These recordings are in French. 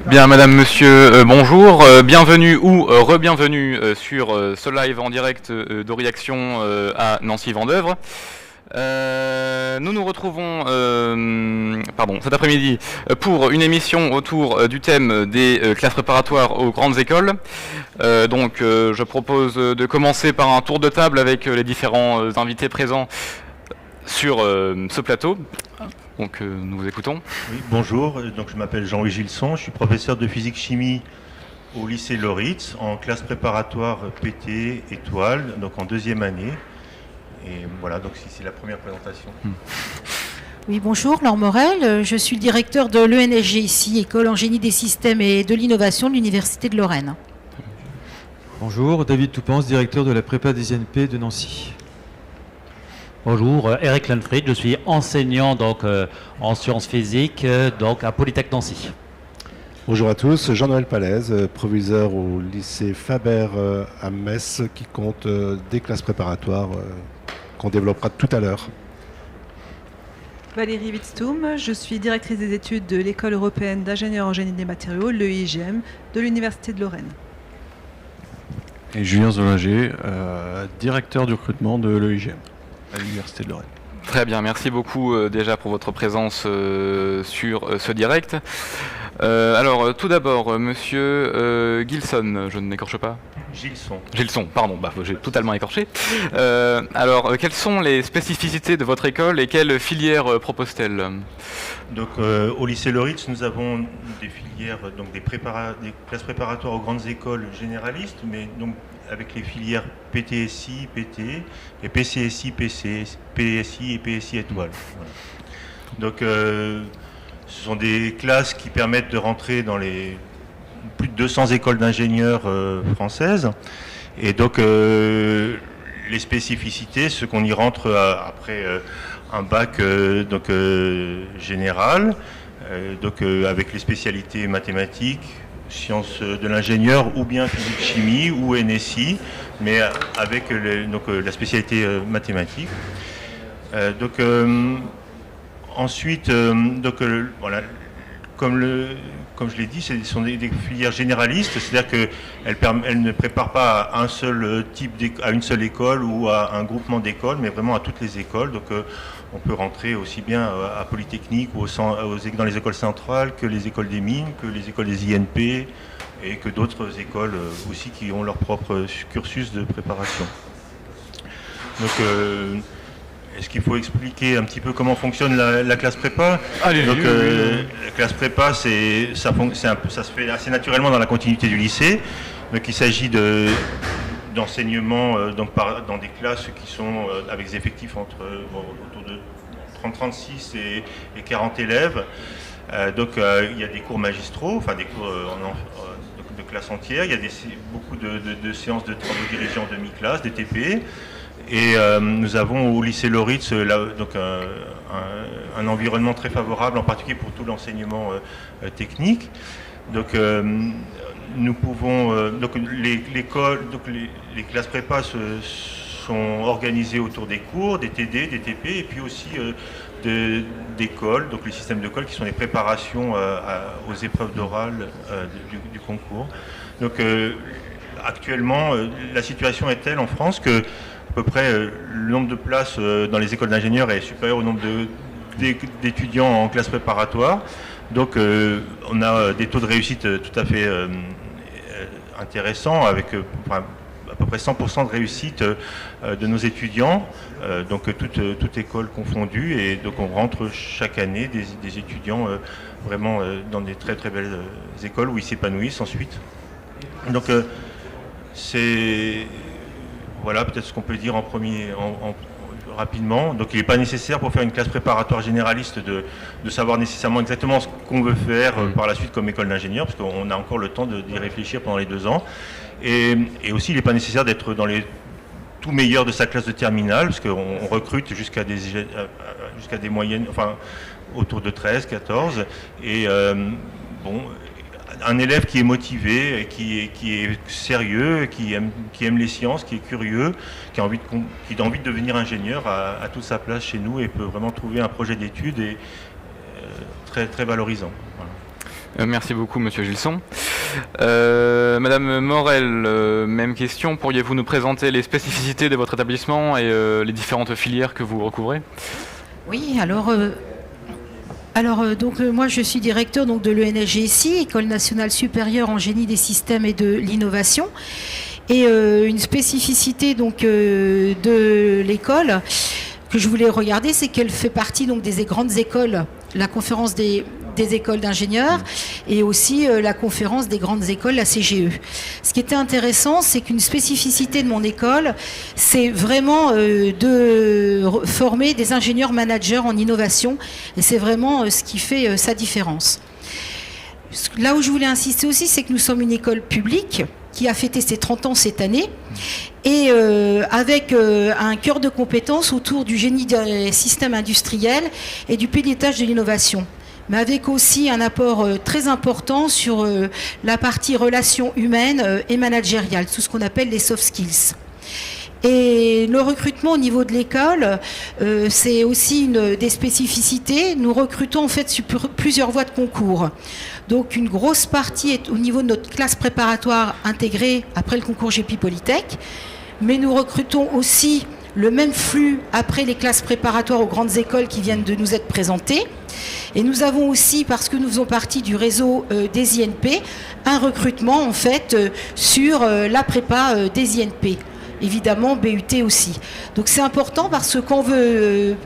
Bien, madame, monsieur, bonjour, bienvenue ou re-bienvenue sur ce live en direct d'Oriaction à Nancy-Vendeuvre. Nous nous retrouvons cet après-midi pour une émission autour du thème des classes préparatoires aux grandes écoles. Je propose de commencer par un tour de table avec les différents invités présents sur ce plateau. Donc nous vous écoutons. Oui, bonjour, donc je m'appelle Jean-Louis Gilson, je suis professeur de physique-chimie au lycée Loritz en classe préparatoire PT étoile, donc en deuxième année. Et voilà, donc c'est la première présentation. Oui, bonjour, Laure Morel, je suis le directeur de l'ENSG ici, École en génie des systèmes et de l'innovation de l'Université de Lorraine. Bonjour, David Toupens, directeur de la prépa des INP de Nancy. Bonjour, Eric Lenfried, je suis enseignant en sciences physiques à Polytech Nancy. Bonjour à tous, Jean-Noël Palaise, proviseur au lycée Faber à Metz, qui compte des classes préparatoires qu'on développera tout à l'heure. Valérie Wittstoum, je suis directrice des études de l'École européenne d'ingénieurs en génie des matériaux, l'EIGM, de l'Université de Lorraine. Et Julien Zolinger, directeur du recrutement de l'EIGM à l'Université de Lorraine. Très bien, merci beaucoup déjà pour votre présence sur ce direct. Alors, tout d'abord, monsieur Gilson, je ne m'écorche pas. Gilson, pardon, j'ai totalement écorché. Alors, quelles sont les spécificités de votre école et quelles filières propose-t-elle ? Donc, au lycée Loritz, nous avons des filières, donc des classes préparatoires aux grandes écoles généralistes, mais donc avec les filières PTSI, PT, et PCSI, PSI et PSI étoile. Voilà. Donc, ce sont des classes qui permettent de rentrer dans les plus de 200 écoles d'ingénieurs françaises. Et donc, les spécificités, ce qu'on y rentre après un bac général, avec les spécialités mathématiques, sciences de l'ingénieur ou bien physique-chimie ou NSI, mais avec la spécialité mathématique. Ensuite, voilà, comme je l'ai dit, ce sont des filières généralistes, c'est-à-dire qu'elles ne préparent pas à un seul à une seule école ou à un groupement d'écoles, mais vraiment à toutes les écoles. Donc, on peut rentrer aussi bien à Polytechnique ou dans les écoles centrales que les écoles des mines, que les écoles des INP et que d'autres écoles aussi qui ont leur propre cursus de préparation. Donc, est-ce qu'il faut expliquer un petit peu comment fonctionne la classe prépa ? La classe prépa, ça se fait assez naturellement dans la continuité du lycée. Donc, il s'agit d'enseignement dans des classes qui sont avec des effectifs autour de 36 et 40 élèves. Il y a des cours magistraux, enfin des cours de classe entière. Il y a beaucoup de séances de travaux dirigés en demi-classe, des TP. Et nous avons au lycée Loritz un environnement très favorable, en particulier pour tout l'enseignement technique. Donc, nous pouvons les classes prépa sont organisées autour des cours, des TD, des TP, et puis aussi d'écoles, donc les systèmes d'école qui sont les préparations aux épreuves d'oral du concours. Donc, actuellement, la situation est telle en France que à peu près le nombre de places dans les écoles d'ingénieurs est supérieur au nombre d'étudiants en classe préparatoire. Donc on a des taux de réussite tout à fait intéressants avec à peu près 100% de réussite de nos étudiants, donc toute école confondue. Et donc on rentre chaque année des étudiants vraiment dans des très très belles écoles où ils s'épanouissent ensuite. Donc voilà peut-être ce qu'on peut dire en premier, rapidement. Donc il n'est pas nécessaire pour faire une classe préparatoire généraliste de savoir nécessairement exactement ce qu'on veut faire par la suite comme école d'ingénieur, parce qu'on a encore le temps d'y réfléchir pendant les 2 ans. Et aussi il n'est pas nécessaire d'être dans les tout meilleurs de sa classe de terminale, parce qu'on recrute jusqu'à des moyennes, enfin autour de 13, 14. Et un élève qui est motivé, qui est sérieux, qui aime les sciences, qui est curieux, qui a envie de devenir ingénieur, a toute sa place chez nous et peut vraiment trouver un projet d'études très, très valorisant. Voilà. Merci beaucoup, Monsieur Gilson. Madame Morel, même question. Pourriez-vous nous présenter les spécificités de votre établissement et les différentes filières que vous recouvrez? Oui, moi je suis directeur de l'ENSGSI, École nationale supérieure en génie des systèmes et de l'innovation. Et une spécificité de l'école que je voulais regarder, c'est qu'elle fait partie des grandes écoles, la conférence des écoles d'ingénieurs et aussi la conférence des grandes écoles, la CGE. Ce qui était intéressant, c'est qu'une spécificité de mon école, c'est vraiment de former des ingénieurs managers en innovation, et c'est vraiment ce qui fait sa différence. Là où je voulais insister aussi, c'est que nous sommes une école publique qui a fêté ses 30 ans cette année, et avec un cœur de compétences autour du génie des systèmes industriels et du pilotage de l'innovation, mais avec aussi un apport très important sur la partie relations humaines et managériales, tout ce qu'on appelle les soft skills. Et le recrutement au niveau de l'école, c'est aussi une des spécificités. Nous recrutons en fait sur plusieurs voies de concours. Donc une grosse partie est au niveau de notre classe préparatoire intégrée après le concours GEPI Polytech, mais nous recrutons aussi le même flux après les classes préparatoires aux grandes écoles qui viennent de nous être présentées. Et nous avons aussi, parce que nous faisons partie du réseau des INP, un recrutement en fait sur la prépa des INP. Évidemment, BUT aussi. Donc c'est important parce qu'on veut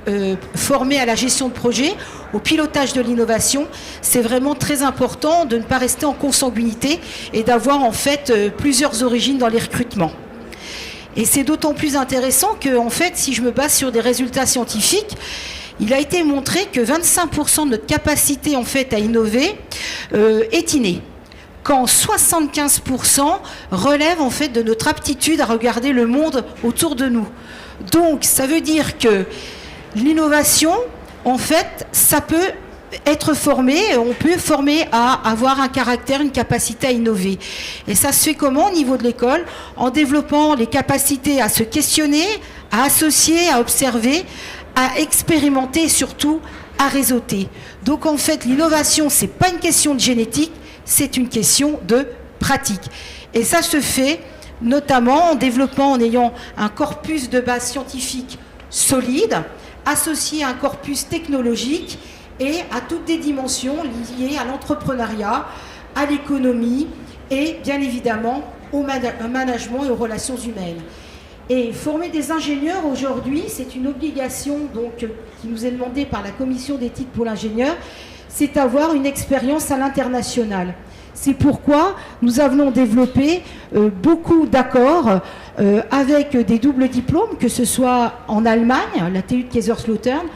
former à la gestion de projet, au pilotage de l'innovation. C'est vraiment très important de ne pas rester en consanguinité et d'avoir en fait plusieurs origines dans les recrutements. Et c'est d'autant plus intéressant que, en fait, si je me base sur des résultats scientifiques, il a été montré que 25% de notre capacité en fait à innover est innée, quand 75% relève en fait de notre aptitude à regarder le monde autour de nous. Donc ça veut dire que l'innovation, en fait, ça peut être formé, on peut former à avoir un caractère, une capacité à innover. Et ça se fait comment au niveau de l'école? En développant les capacités à se questionner, à associer, à observer, à expérimenter et surtout à réseauter. Donc en fait, l'innovation, c'est pas une question de génétique, c'est une question de pratique. Et ça se fait notamment en développant, en ayant un corpus de base scientifique solide, associé à un corpus technologique et à toutes des dimensions liées à l'entrepreneuriat, à l'économie et bien évidemment au management et aux relations humaines. Et former des ingénieurs aujourd'hui, c'est une obligation qui nous est demandée par la commission d'éthique pour l'ingénieur, c'est avoir une expérience à l'international. C'est pourquoi nous avons développé beaucoup d'accords avec des doubles diplômes, que ce soit en Allemagne, la TU de Kaiserslautern,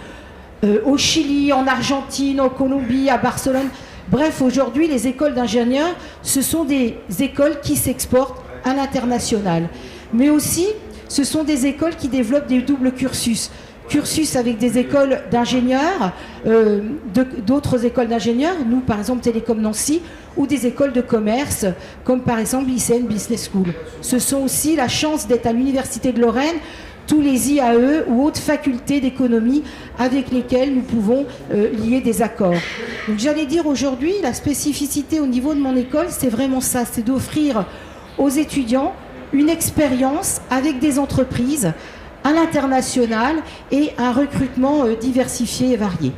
au Chili, en Argentine, en Colombie, à Barcelone. Bref, aujourd'hui, les écoles d'ingénieurs, ce sont des écoles qui s'exportent à l'international. Mais aussi, ce sont des écoles qui développent des doubles cursus. Cursus avec des écoles d'ingénieurs, d'autres écoles d'ingénieurs, nous par exemple Télécom Nancy, ou des écoles de commerce, comme par exemple l'ICN Business School. Ce sont aussi la chance d'être à l'Université de Lorraine, tous les IAE ou autres facultés d'économie avec lesquelles nous pouvons lier des accords. Donc j'allais dire aujourd'hui, la spécificité au niveau de mon école, c'est vraiment ça, c'est d'offrir aux étudiants une expérience avec des entreprises à l'international et un recrutement diversifié et varié.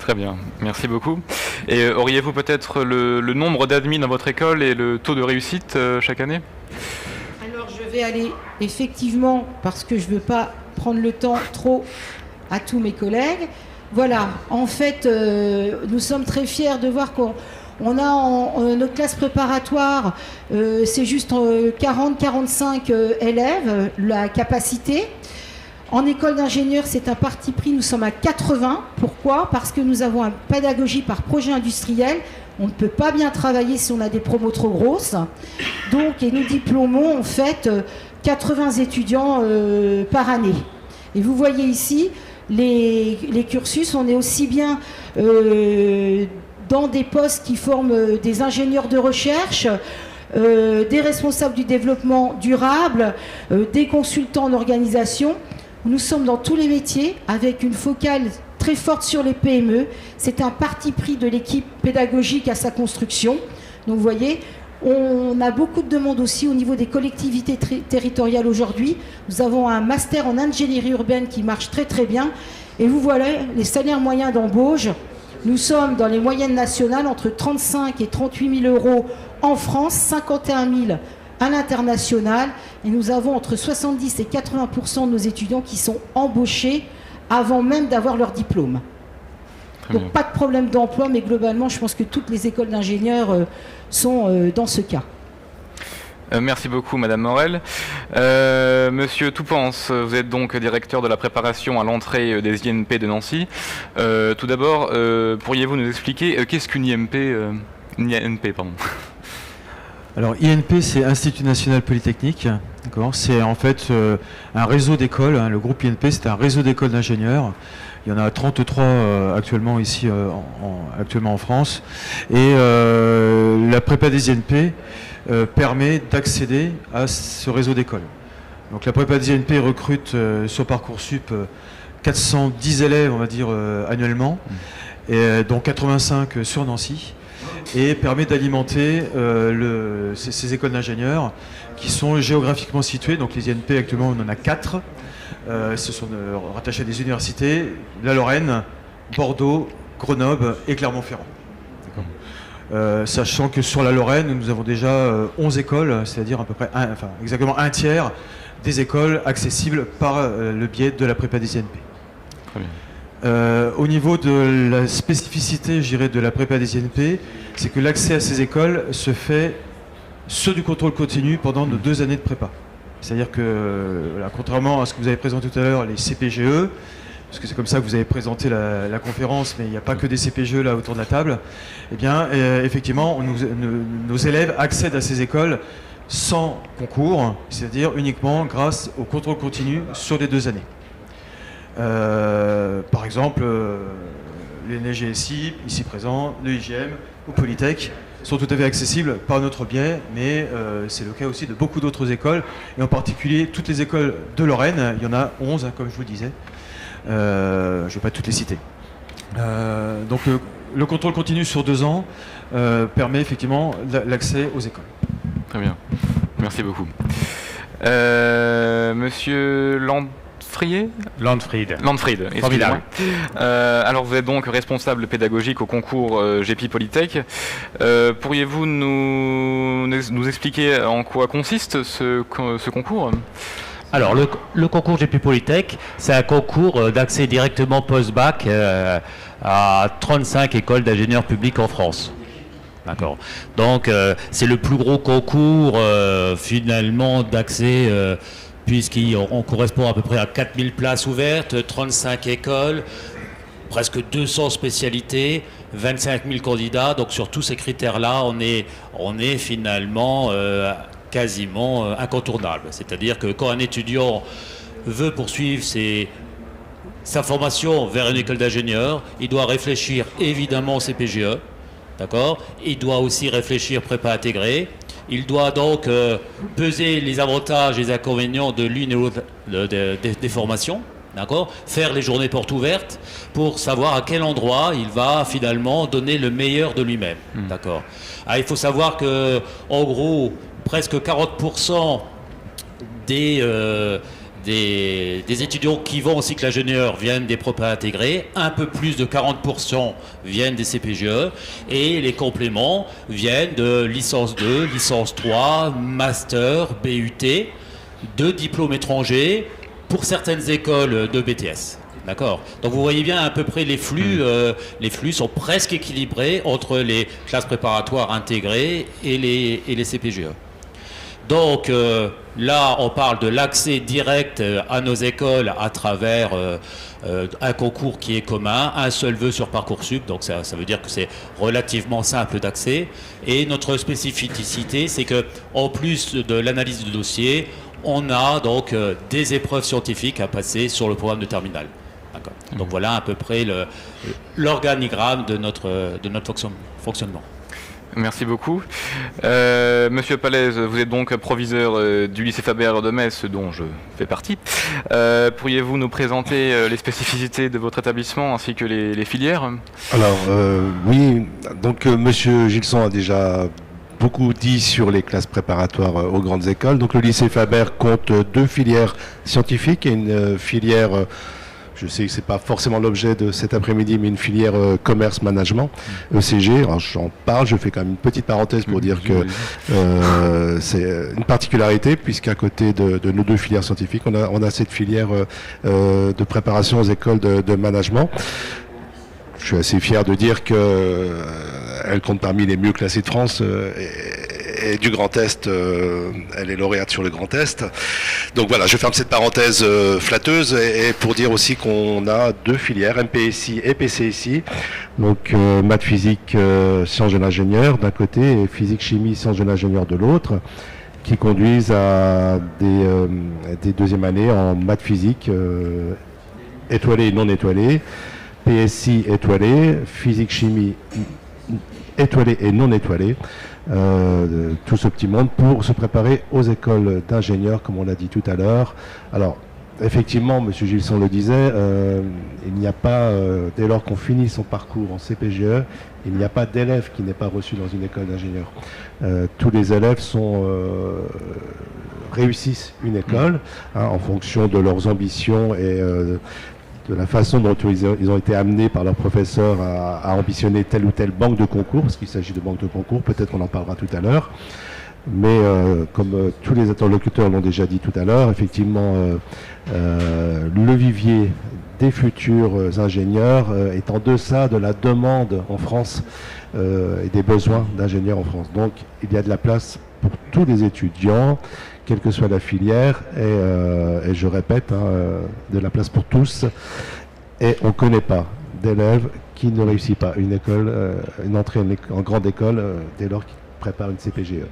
Très bien, merci beaucoup. Et auriez-vous peut-être le nombre d'admis dans votre école et le taux de réussite chaque année? Alors je vais aller effectivement, parce que je ne veux pas prendre le temps trop à tous mes collègues. Voilà, en fait, nous sommes très fiers de voir qu'on a en notre classe préparatoire, c'est juste 40-45 élèves, la capacité. En école d'ingénieur, c'est un parti pris, nous sommes à 80. Pourquoi? Parce que nous avons une pédagogie par projet industriel. On ne peut pas bien travailler si on a des promos trop grosses. Donc, et nous diplômons en fait 80 étudiants par année. Et vous voyez ici, les cursus, on est aussi bien dans des postes qui forment des ingénieurs de recherche, des responsables du développement durable, des consultants en organisation. Nous sommes dans tous les métiers avec une focale très forte sur les PME. C'est un parti pris de l'équipe pédagogique à sa construction. Donc vous voyez, on a beaucoup de demandes aussi au niveau des collectivités territoriales aujourd'hui. Nous avons un master en ingénierie urbaine qui marche très très bien. Et vous voilà, les salaires moyens d'embauche, nous sommes dans les moyennes nationales entre 35 et 38 000 euros en France, 51 000 à l'international. Et nous avons entre 70 et 80% de nos étudiants qui sont embauchés avant même d'avoir leur diplôme. Donc pas de problème d'emploi, mais globalement, je pense que toutes les écoles d'ingénieurs sont dans ce cas. Merci beaucoup Madame Morel. Monsieur Toupens, vous êtes donc directeur de la préparation à l'entrée des INP de Nancy. Tout d'abord, pourriez-vous nous expliquer qu'est-ce qu'une INP pardon. Alors INP, c'est Institut National Polytechnique. C'est en fait un réseau d'écoles. Le groupe INP, c'est un réseau d'écoles d'ingénieurs. Il y en a 33 actuellement ici actuellement en France. Et la prépa des INP permet d'accéder à ce réseau d'écoles. Donc la prépa des INP recrute sur Parcoursup 410 élèves, on va dire, annuellement, et, dont 85 sur Nancy, et permet d'alimenter ces écoles d'ingénieurs qui sont géographiquement situées. Donc les INP actuellement on en a 4. Ce sont rattachés à des universités, la Lorraine, Bordeaux, Grenoble et Clermont-Ferrand. Sachant que sur la Lorraine, nous avons déjà 11 écoles, c'est-à-dire à peu près exactement un tiers des écoles accessibles par le biais de la prépa des INP. Très bien. Au niveau de la spécificité, je dirais, de la prépa des INP, c'est que l'accès à ces écoles se fait sur du contrôle continu pendant nos 2 années de prépa. C'est-à-dire que, contrairement à ce que vous avez présenté tout à l'heure, les CPGE, parce que c'est comme ça que vous avez présenté la conférence, mais il n'y a pas que des CPGE là autour de la table, eh bien, effectivement, nos élèves accèdent à ces écoles sans concours, c'est-à-dire uniquement grâce au contrôle continu sur les 2 années. Par exemple, l'ENGSI, ici présent, le IGM ou Polytech, sont tout à fait accessibles par notre biais, mais c'est le cas aussi de beaucoup d'autres écoles, et en particulier toutes les écoles de Lorraine. Il y en a 11, comme je vous le disais. Je ne vais pas toutes les citer. Donc le contrôle continu sur 2 ans permet effectivement l'accès aux écoles. Très bien, merci beaucoup. Monsieur Landfried, excusez-moi. Alors vous êtes donc responsable pédagogique au concours GEPI Polytech. Pourriez-vous nous expliquer en quoi consiste ce concours ? Alors le concours GEPI Polytech, c'est un concours d'accès directement post-bac à 35 écoles d'ingénieurs publics en France. D'accord. Donc c'est le plus gros concours finalement d'accès puisqu'on correspond à peu près à 4000 places ouvertes, 35 écoles, presque 200 spécialités, 25 000 candidats. Donc sur tous ces critères-là, on est finalement quasiment incontournable. C'est-à-dire que quand un étudiant veut poursuivre sa formation vers une école d'ingénieur, il doit réfléchir évidemment au CPGE, d'accord ? Il doit aussi réfléchir prépa intégrée. Il doit donc peser les avantages et les inconvénients de l'une et l'autre des formations, d'accord ? Faire les journées portes ouvertes pour savoir à quel endroit il va finalement donner le meilleur de lui-même, d'accord ? Alors, il faut savoir que, en gros, presque 40% des étudiants qui vont au cycle ingénieur viennent des prépas intégrés, un peu plus de 40% viennent des CPGE, et les compléments viennent de licence 2, licence 3, master, BUT, de diplômes étrangers pour certaines écoles de BTS. D'accord. Donc vous voyez bien à peu près les flux sont presque équilibrés entre les classes préparatoires intégrées et les CPGE. Donc là, on parle de l'accès direct à nos écoles à travers un concours qui est commun, un seul vœu sur Parcoursup, donc ça veut dire que c'est relativement simple d'accès. Et notre spécificité, c'est que en plus de l'analyse de dossier, on a donc des épreuves scientifiques à passer sur le programme de terminale. D'accord. Donc voilà à peu près l'organigramme de notre fonctionnement. Merci beaucoup. Monsieur Palaise, vous êtes donc proviseur du lycée Faber de Metz, dont je fais partie. Pourriez-vous nous présenter les spécificités de votre établissement ainsi que les filières? Alors, oui, donc Monsieur Gilson a déjà beaucoup dit sur les classes préparatoires aux grandes écoles. Donc le lycée Faber compte 2 filières scientifiques et une filière, je sais que ce n'est pas forcément l'objet de cet après-midi, mais une filière commerce-management, ECG. Alors j'en parle, je fais quand même une petite parenthèse pour dire que c'est une particularité, puisqu'à côté de nos 2 filières scientifiques, on a cette filière de préparation aux écoles de management. Je suis assez fier de dire qu'elle compte parmi les mieux classées de France et du Grand Est, elle est lauréate sur le Grand Est. Donc voilà, je ferme cette parenthèse flatteuse et pour dire aussi qu'on a 2 filières, MPSI et PCSI, donc maths physique, sciences de l'ingénieur d'un côté et physique chimie, sciences de l'ingénieur de l'autre, qui conduisent à des deuxièmes années en maths physique étoilées et non étoilées, PSI étoilé, physique chimie étoilé et non étoilé, tout ce petit monde pour se préparer aux écoles d'ingénieurs, comme on l'a dit tout à l'heure. Alors, effectivement, M. Gilson le disait, il n'y a pas, dès lors qu'on finit son parcours en CPGE, il n'y a pas d'élève qui n'est pas reçu dans une école d'ingénieurs. Tous les élèves réussissent une école en fonction de leurs ambitions et de la façon dont ils ont été amenés par leurs professeurs à ambitionner telle ou telle banque de concours, parce qu'il s'agit de banque de concours, peut-être qu'on en parlera tout à l'heure. Mais comme tous les interlocuteurs l'ont déjà dit tout à l'heure, effectivement, le vivier des futurs ingénieurs est en deçà de la demande en France et des besoins d'ingénieurs en France. Donc il y a de la place pour tous les étudiants, quelle que soit la filière, et je répète, de la place pour tous, et on ne connaît pas d'élèves qui ne réussit pas une entrée en grande école dès lors qu'ils préparent une CPGE.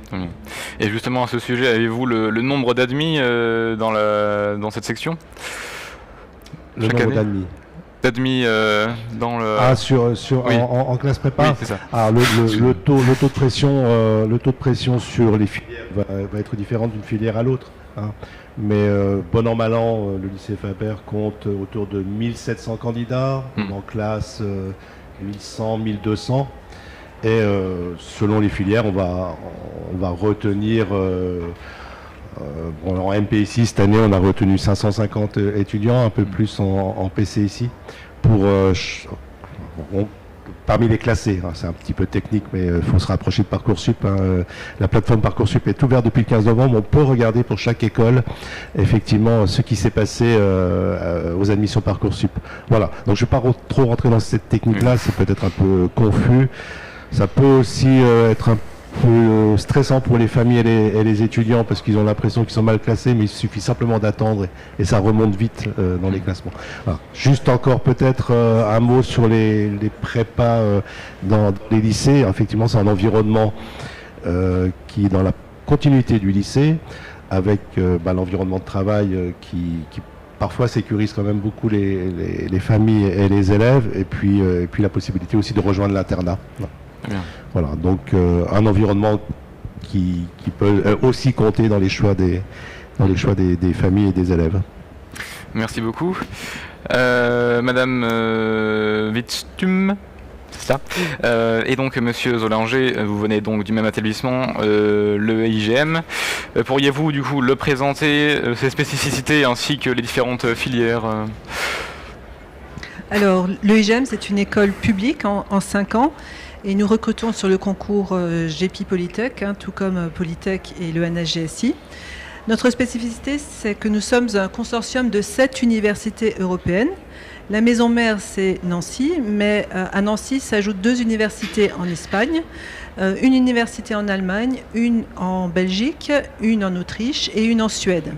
Et justement à ce sujet, avez-vous le nombre d'admis dans cette section? Le nombre d'admis dans le... Oui. En classe prépa. Oui, c'est ça. Le taux de pression sur les filières va être différent d'une filière à l'autre. Mais bon an, mal an, le lycée Faber compte autour de 1700 candidats, en classe 1100, 1200. Et selon les filières, on va retenir... en MPSI, cette année, on a retenu 550 étudiants, un peu plus en PCSI, parmi les classés. C'est un petit peu technique, mais il faut se rapprocher de Parcoursup. La plateforme Parcoursup est ouverte depuis le 15 novembre. On peut regarder pour chaque école, effectivement, ce qui s'est passé aux admissions Parcoursup. Voilà. Donc je ne vais pas trop rentrer dans cette technique-là, c'est peut-être un peu confus. Ça peut aussi être un peu stressant pour les familles et les étudiants parce qu'ils ont l'impression qu'ils sont mal classés, mais il suffit simplement d'attendre et ça remonte vite dans les classements. Voilà. Juste encore peut-être un mot sur les prépas dans les lycées. Effectivement, c'est un environnement qui est dans la continuité du lycée avec l'environnement de travail qui parfois sécurise quand même beaucoup les familles et les élèves et puis la possibilité aussi de rejoindre l'internat. Voilà, donc un environnement qui peut aussi compter dans les choix des familles et des élèves. Merci beaucoup. Madame Witstum, c'est ça. Et donc Monsieur Zolanger, vous venez donc du même établissement, le IGM. Pourriez-vous du coup le présenter, ses spécificités ainsi que les différentes filières Alors, le IGM, c'est une école publique en 5 ans. Et nous recrutons sur le concours GEPI Polytech, tout comme Polytech et le NHGSI. Notre spécificité, c'est que nous sommes un consortium de 7 universités européennes. La maison mère, c'est Nancy, mais à Nancy s'ajoutent 2 universités en Espagne, une université en Allemagne, une en Belgique, une en Autriche et une en Suède.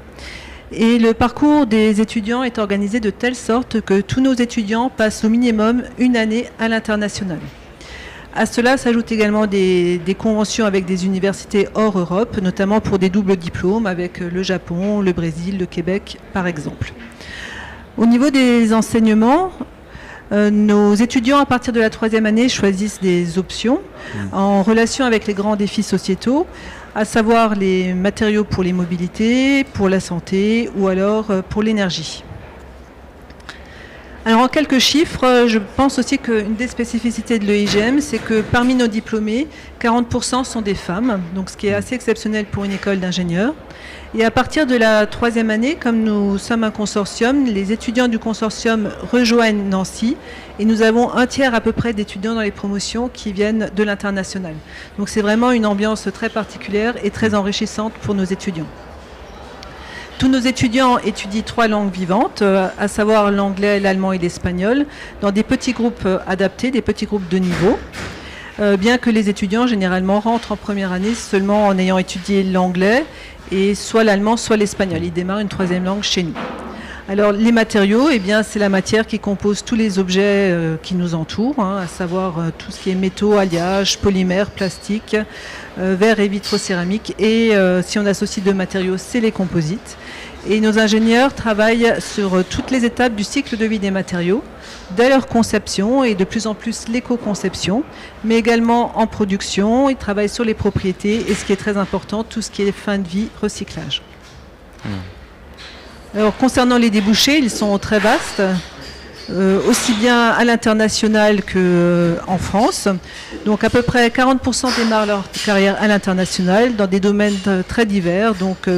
Et le parcours des étudiants est organisé de telle sorte que tous nos étudiants passent au minimum une année à l'international. À cela s'ajoutent également des conventions avec des universités hors Europe, notamment pour des doubles diplômes avec le Japon, le Brésil, le Québec, par exemple. Au niveau des enseignements, Nos étudiants, à partir de la 3e année, choisissent des options en relation avec les grands défis sociétaux, à savoir les matériaux pour les mobilités, pour la santé ou alors pour l'énergie. Alors en quelques chiffres, je pense aussi qu'une des spécificités de l'EIGM, c'est que parmi nos diplômés, 40% sont des femmes, donc ce qui est assez exceptionnel pour une école d'ingénieurs. Et à partir de la 3e année, comme nous sommes un consortium, les étudiants du consortium rejoignent Nancy et nous avons un tiers à peu près d'étudiants dans les promotions qui viennent de l'international. Donc c'est vraiment une ambiance très particulière et très enrichissante pour nos étudiants. Tous nos étudiants étudient 3 langues vivantes, à savoir l'anglais, l'allemand et l'espagnol, dans des petits groupes adaptés, des petits groupes de niveau. Bien que les étudiants généralement rentrent en première année seulement en ayant étudié l'anglais et soit l'allemand, soit l'espagnol. Ils démarrent une 3e langue chez nous. Alors les matériaux, eh bien, c'est la matière qui compose tous les objets qui nous entourent, à savoir tout ce qui est métaux, alliages, polymères, plastiques, verre et vitrocéramique. Et si on associe 2 matériaux, c'est les composites. Et nos ingénieurs travaillent sur toutes les étapes du cycle de vie des matériaux, dès leur conception et de plus en plus l'éco-conception, mais également en production. Ils travaillent sur les propriétés et ce qui est très important, tout ce qui est fin de vie, recyclage. Alors concernant les débouchés, ils sont très vastes, aussi bien à l'international qu'en France. Donc à peu près 40% démarrent leur carrière à l'international dans des domaines très divers, donc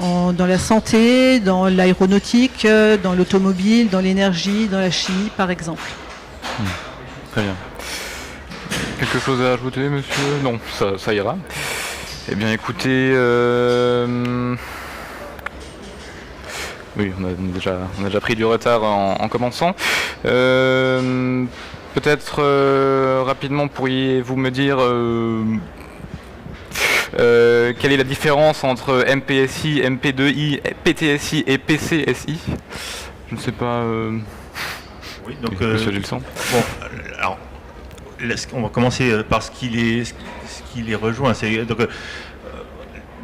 dans la santé, dans l'aéronautique, dans l'automobile, dans l'énergie, dans la chimie par exemple. Très bien. Quelque chose à ajouter, monsieur? Non, ça ira. Eh bien écoutez, oui, on a déjà pris du retard en commençant. Peut-être rapidement pourriez-vous me dire quelle est la différence entre MPSI, MP2I, PTSI et PCSI? Je ne sais pas. Oui, donc Monsieur Gilson. Bon, alors on va commencer par ce qui les rejoint.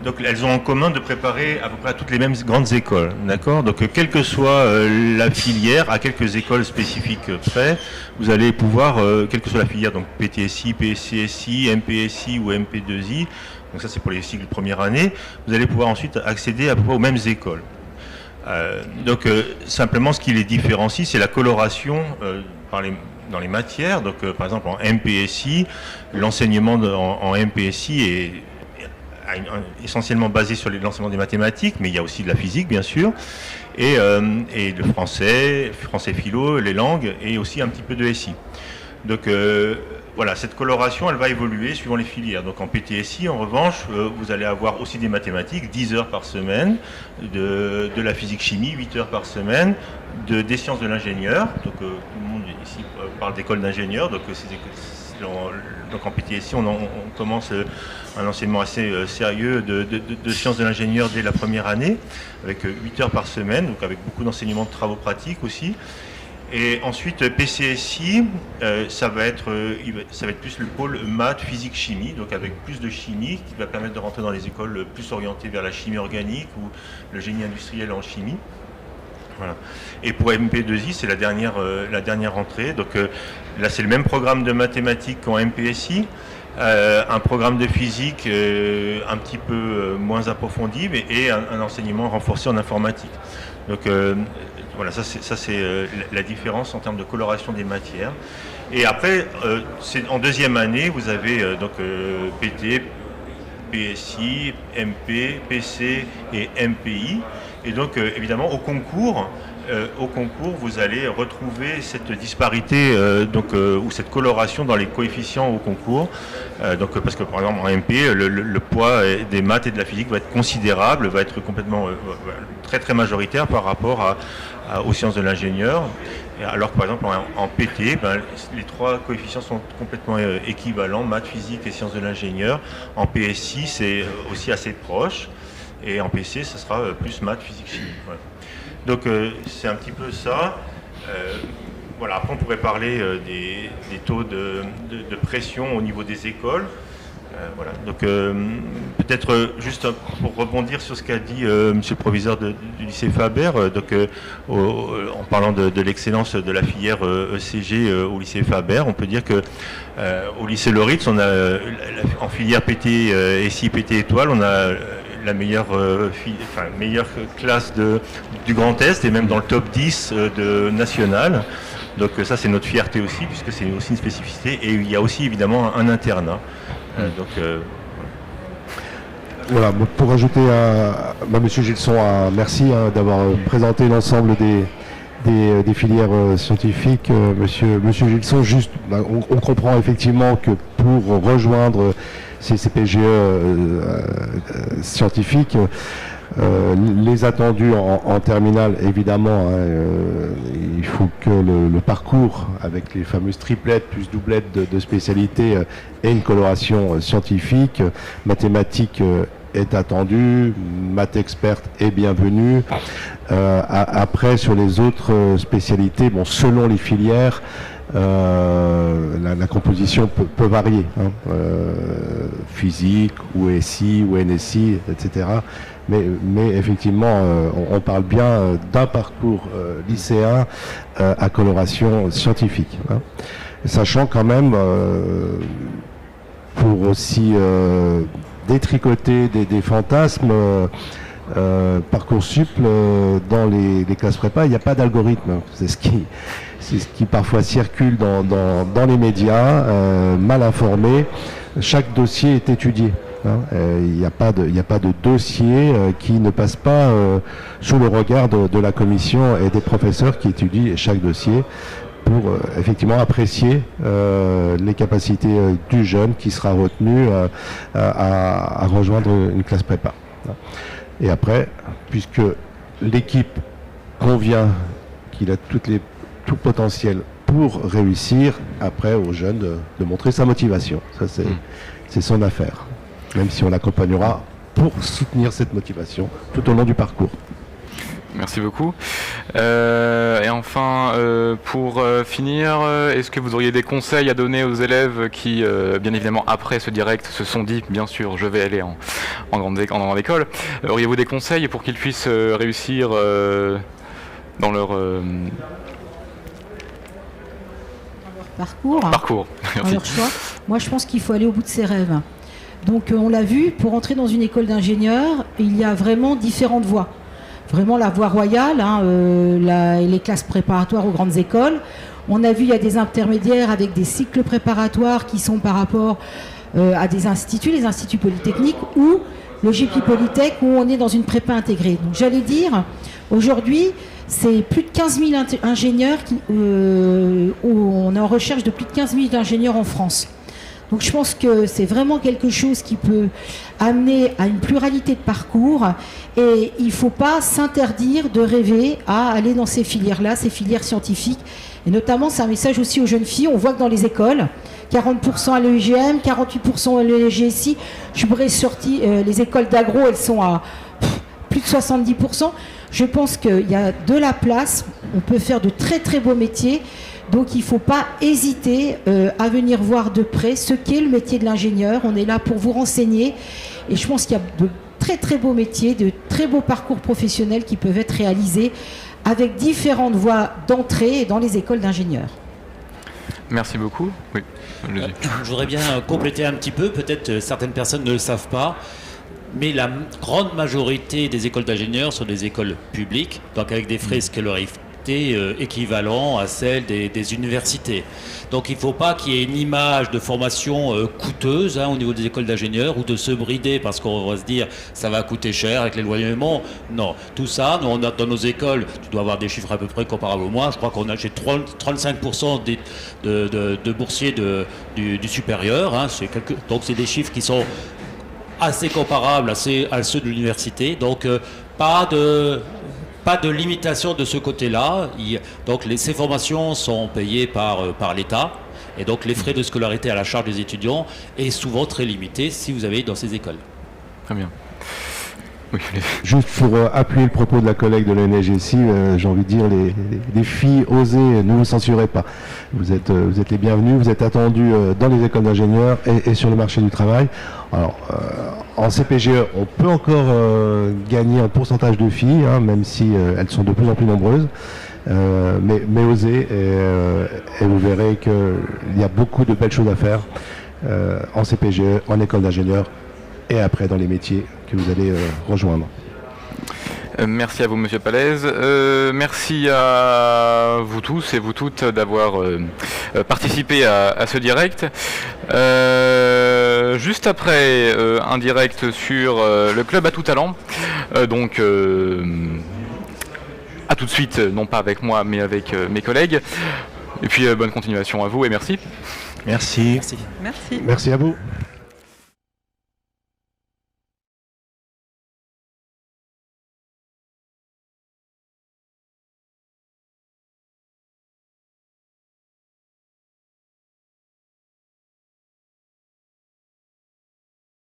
Donc elles ont en commun de préparer à peu près à toutes les mêmes grandes écoles, d'accord? Donc quelle que soit la filière, à quelques écoles spécifiques près, vous allez pouvoir, quelle que soit la filière, donc PTSI, PCSI, MPSI ou MP2I, donc ça c'est pour les cycles de première année, vous allez pouvoir ensuite accéder à peu près aux mêmes écoles. Donc simplement ce qui les différencie, c'est la coloration dans les matières. Donc par exemple en MPSI, l'enseignement en MPSI est essentiellement basé sur l'enseignement des mathématiques, mais il y a aussi de la physique bien sûr, et le français philo, les langues, et aussi un petit peu de SI. Donc voilà, cette coloration elle va évoluer suivant les filières. Donc en PTSI en revanche, vous allez avoir aussi des mathématiques, 10 heures par semaine, de la physique-chimie, 8 heures par semaine, des sciences de l'ingénieur, donc tout le monde ici parle d'école d'ingénieur, donc en PTSI on commence un enseignement assez sérieux de sciences de l'ingénieur dès la première année, avec 8 heures par semaine, donc avec beaucoup d'enseignements de travaux pratiques aussi. Et ensuite PCSI, ça va être plus le pôle maths, physique, chimie, donc avec plus de chimie, qui va permettre de rentrer dans les écoles plus orientées vers la chimie organique ou le génie industriel en chimie. Voilà. Et pour MP2I, c'est la dernière entrée. Donc là, c'est le même programme de mathématiques qu'en MPSI, un programme de physique un petit peu moins approfondi, et un enseignement renforcé en informatique. Donc voilà, ça c'est la différence en termes de coloration des matières. Et après, en deuxième année, vous avez donc PT, PSI, MP, PC et MPI. Et donc, évidemment, au concours, vous allez retrouver cette disparité ou cette coloration dans les coefficients au concours. Parce que, par exemple, en MP, le poids des maths et de la physique va être considérable, va être complètement très, très majoritaire par rapport aux sciences de l'ingénieur. Alors que, par exemple, en PT, les 3 coefficients sont complètement équivalents, maths, physique et sciences de l'ingénieur. En PSI, c'est aussi assez proche. Et en PC, ça sera plus maths, physique, chimie. Voilà. Donc c'est un petit peu ça. Voilà. Après, on pourrait parler des taux de pression au niveau des écoles. Voilà. Donc peut-être juste pour rebondir sur ce qu'a dit Monsieur le proviseur du lycée Faber, en parlant de l'excellence de la filière ECG au lycée Faber, on peut dire que au lycée Loritz, on a en filière PT SI PT étoile, on a la meilleure, meilleure classe du Grand Est et même dans le top 10 national. Donc ça c'est notre fierté aussi puisque c'est aussi une spécificité et il y a aussi évidemment un internat. Voilà, pour ajouter Monsieur Gilson, merci d'avoir présenté l'ensemble des filières scientifiques. Monsieur Gilson, juste, on comprend effectivement que pour rejoindre ces CPGE scientifiques, les attendus en terminale, évidemment, il faut que le parcours avec les fameuses triplettes plus doublettes de spécialité ait une coloration scientifique. Mathématiques est attendu, maths experte est bienvenue. Après, sur les autres spécialités, bon, selon les filières, la composition peut varier, physique ou SI ou NSI, etc. Mais effectivement, on parle bien d'un parcours lycéen à coloration scientifique. Sachant quand même, pour aussi détricoter des fantasmes, Parcoursup, dans les classes prépa, il n'y a pas d'algorithme. C'est ce qui parfois circule dans les médias, mal informé. Chaque dossier est étudié. Il n'y a pas de dossier qui ne passe pas sous le regard de la commission et des professeurs qui étudient chaque dossier pour effectivement apprécier les capacités du jeune qui sera retenu à rejoindre une classe prépa. Et après, puisque l'équipe convient qu'il a tout potentiel pour réussir, après au jeune de montrer sa motivation. Ça c'est son affaire. Même si on l'accompagnera pour soutenir cette motivation tout au long du parcours. Merci beaucoup. Et enfin, pour finir, est-ce que vous auriez des conseils à donner aux élèves qui, bien évidemment, après ce direct, se sont dit, bien sûr, je vais aller en grande école. Auriez-vous des conseils pour qu'ils puissent réussir dans leur parcours, Merci. dans leur choix? Moi, je pense qu'il faut aller au bout de ses rêves. Donc, on l'a vu, pour entrer dans une école d'ingénieurs, il y a vraiment différentes voies. Vraiment la voie royale, les classes préparatoires aux grandes écoles. On a vu, il y a des intermédiaires avec des cycles préparatoires qui sont par rapport à des instituts, les instituts polytechniques, ou le GP Polytech, où on est dans une prépa intégrée. Donc j'allais dire, aujourd'hui, c'est plus de 15 000 ingénieurs, où on est en recherche de plus de 15 000 ingénieurs en France. Donc je pense que c'est vraiment quelque chose qui peut amener à une pluralité de parcours et il ne faut pas s'interdire de rêver à aller dans ces filières-là, ces filières scientifiques. Et notamment, c'est un message aussi aux jeunes filles. On voit que dans les écoles, 40% à l'EUGM, 48% à l'EGSI. Je pourrais sortir, les écoles d'agro, elles sont à plus de 70%. Je pense qu'il y a de la place. On peut faire de très très beaux métiers. Donc il ne faut pas hésiter à venir voir de près ce qu'est le métier de l'ingénieur. On est là pour vous renseigner. Et je pense qu'il y a de très très beaux métiers, de très beaux parcours professionnels qui peuvent être réalisés avec différentes voies d'entrée dans les écoles d'ingénieurs. Merci beaucoup. Oui, je voudrais bien compléter un petit peu. Peut-être certaines personnes ne le savent pas. Mais la grande majorité des écoles d'ingénieurs sont des écoles publiques, donc avec des frais scolarisés équivalent à celle des universités. Donc il ne faut pas qu'il y ait une image de formation coûteuse au niveau des écoles d'ingénieurs ou de se brider parce qu'on va se dire ça va coûter cher avec l'éloignement. Non, tout ça, nous, on a, dans nos écoles, tu dois avoir des chiffres à peu près comparables au moins. Je crois qu'on a 35% de boursiers du supérieur. Donc c'est des chiffres qui sont assez comparables à ceux de l'université. Donc pas de limitation de ce côté-là. Donc ces formations sont payées par l'État et donc les frais de scolarité à la charge des étudiants est souvent très limité si vous avez dans ces écoles. Très bien. Oui, Juste pour appuyer le propos de la collègue de l'ONGSI, j'ai envie de dire, les filles, osez, ne vous censurez pas. Vous êtes les bienvenus, vous êtes attendus dans les écoles d'ingénieurs et sur le marché du travail. Alors, en CPGE, on peut encore gagner un pourcentage de filles, hein, même si elles sont de plus en plus nombreuses. Mais osez, et vous verrez qu'il y a beaucoup de belles choses à faire en CPGE, en école d'ingénieurs et après dans les métiers que vous allez rejoindre. Merci à vous, Monsieur Palaise. Merci à vous tous et vous toutes d'avoir participé à ce direct. Juste après un direct sur le club à tout talent. Donc, à tout de suite, non pas avec moi, mais avec mes collègues. Et puis, bonne continuation à vous et merci. Merci. Merci. Merci à vous.